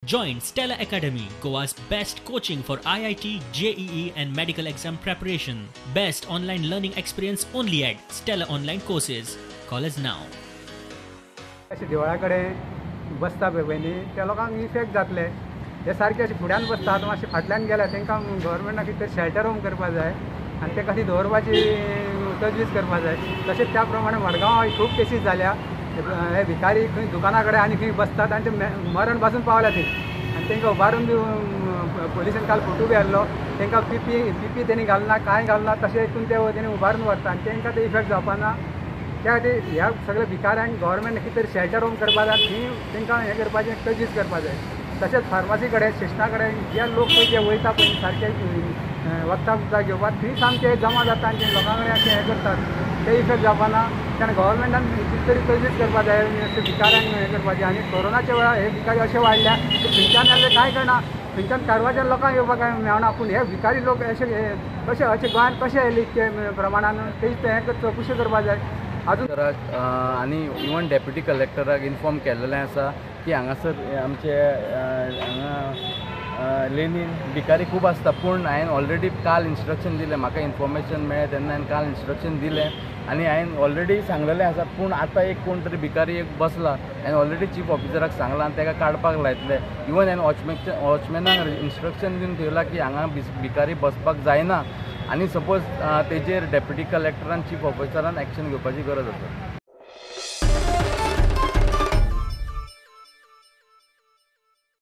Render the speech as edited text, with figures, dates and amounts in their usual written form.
Join Stella Academy, Goa's best coaching for IIT, JEE and medical exam preparation. Best online learning experience only at Stella Online Courses. Call us now. अशें देवळा कडेन बसता पळय पयलीं त्या लोकांक effect जातले हे सारके अशें फुड्यान बसतात मातशे फाटल्यान गेल्या तांकां गव्हर्मेंटान कितें तरी शेल्टर होम करपा जाय आनी ते कशी दवरपाची तजवीज करपा जाय तशेंच त्या प्रमाणे मडगांव खूब केसीस जाल्या हे भिकारी खंय दुकाना कडेन आनी खंय बसतात आनी ते मरण पासून पावल्या थंय आनी तांकां उबारून बी पुलिसांनी काल फोटो बी हाडलो तांकां पी तेणी घालना कांय घालना तशें हितून ते तेणी उबारून व्हरता आनी तांकां ते इफेक्ट जावपाना त्या खातीर ह्या सगळ्या भिकाऱ्यांक गव्हर्मेंट कितें तरी शेल्टर होम करपा जाय थंय तांकां हें करपाचें तजवीज करपा जाय तशेंच फार्मासी कडेन स्टेशना कडेन जे लोक पळय जे वयता पळय सारके वखदां घेवपाक थंय सामके जमा जाता आनी ते लोकां कडेन अशें हें करतात ते इफेक्ट जावपाना तेन्ना गव्हर्मेंटान कितें तरी तजवीज करपा जाय अशें भिकाऱ्यांक हें करपाचें आनी कोरोनाच्या वेळार हे भिकारी अशे वाडल्या थंयच्यान जाल्यार कांय करना थंयच्यान कारवारच्या लोकांक येवपाक मेळना पूण हे भिकारी लोक अशे कशे अशे गोंयांत कशे येयले इतके प्रमाणान तेच हें चवकशी करपा जाय अजून आनी इवन डेप्युटी कलेक्टराक इन्फॉर्म केल्लें आसा की हांगासर आमचे हांगा लेनीन भिकारी खूब आसता पूण हांवें ऑलरेडी काल इन्स्ट्रक्शन दिलें म्हाका इन्फॉर्मेशन मेळ्ळें तेन्ना हांवें काल इन्स्ट्रक्शन दिलें आनी हांवें ऑलरेडी सांगलेलें आसा पूण आतां एक कोण तरी भिकारी एक बसला हांवें ऑलरेडी चीफ ऑफिसराक सांगलां आनी ताका काडपाक लायतले इवन हांवें वॉचमॅनाक इन्स्ट्रक्शन दिवन ठेवलां की हांगा भिकारी बसपाक जायना आनी सपोज तेजेर डेप्युटी कलेक्टरान चीफ ऑफिसरान एक्शन घेवपाची गरज आसा.